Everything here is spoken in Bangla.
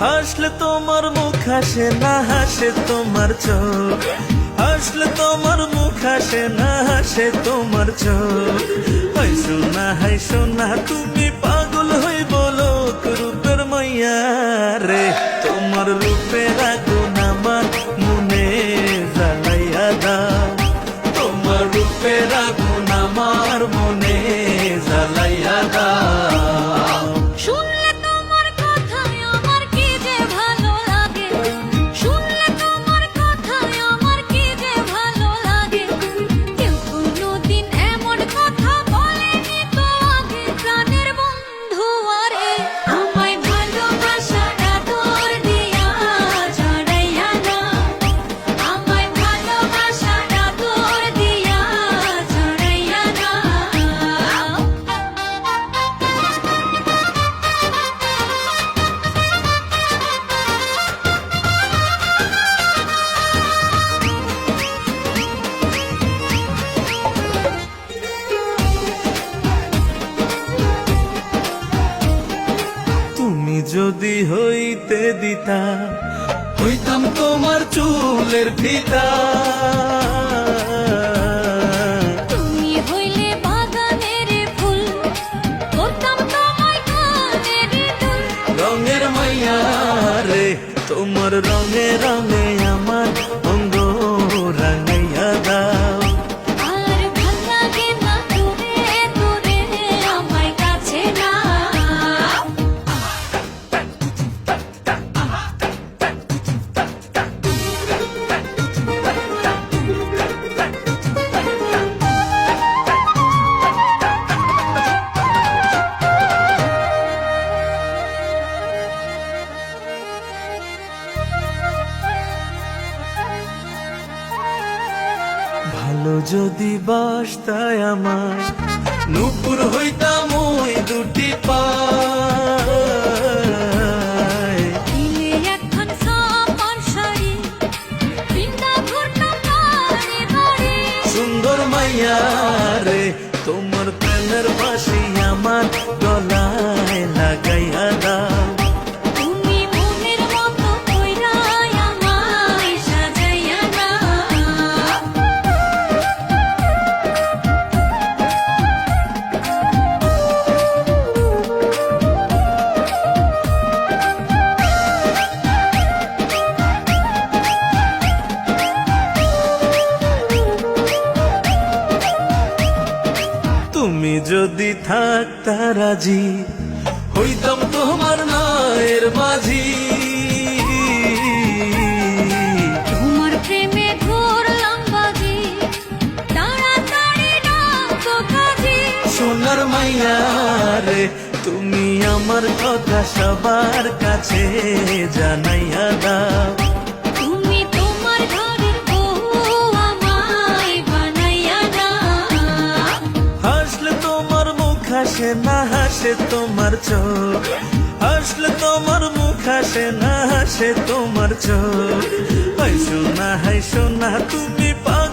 হাসলে তোমার মুখ হাসে না হাসে তোমার চোখ, হাসলে তোমার মুখ হাসে না হাসে তোমার চোখ। হাই সোনা তুমি পাগল হই বলো রূপের মাইয়া রে, তোমার রূপের আগুন আমার মনে জ্বালাইয়া দাও, তোমার রূপের আগুন আমার মনে জ্বালাইয়া দাও। শুনলে তোমার কথায় আমার কি যে ভালো লাগে, শুনলে তোমার কথায় আমার কি যে ভালো লাগে। কেউ কোনোদিন এমন কথা বলেনি তো আগে, প্রাণের বন্ধু আরে আমায় ভালোবাসার আদর দিয়া জড়াইয়া দাও, আমায় ভালোবাসার আদর দিয়া জড়াইয়া দাও। তুমি যদি হইতে দিতা হইতাম তোমার চুলের ফিতা, তুমি হইলে বাগানের ফুল, করতাম তোমায় কানের দুল। রঙের মাইয়া রে, তোমার রঙে রঙে আমার অঙ্গ রাঙাইয়া দাও। আর ভাল লাগে না দূরে দূরে আমায় কাছে না। ভালো যদি বাসতায় আমার নূপুর হইতাম ওই দুটি পায়। দিলে একখান সাপার শাড়ি, পিন্ডা ঘুরতাম বাড়ি বাড়ি। সুন্দর মাইয়া রে, তোমার প্রেমের বাঁশি আমার গলায় লাগাইয়া দাও। তুমি মনের মতো কইরা আমায় সাজাইয়া দাও। তুমি যদি থাকতা রাজি হইতাম তোমার নায়ের মাঝি, তোমার প্রেমে ঘুরলাম বাজি, তাড়াতাড়ি ডাকো কাজী। সোনার মাইয়া রে, তুমি আমার কথা সবার কাছে জানাইয়া দাও। তুমি তোমার ঘরের বউ আমায় বানাইয়া দাও। হাসলে তোমার মুখ হাসে না হাসে তোমার চোখ, হাসলে তোমার মুখ হাসে না হাসে তোমার চোখ। হাই সোনা তুমি পাগল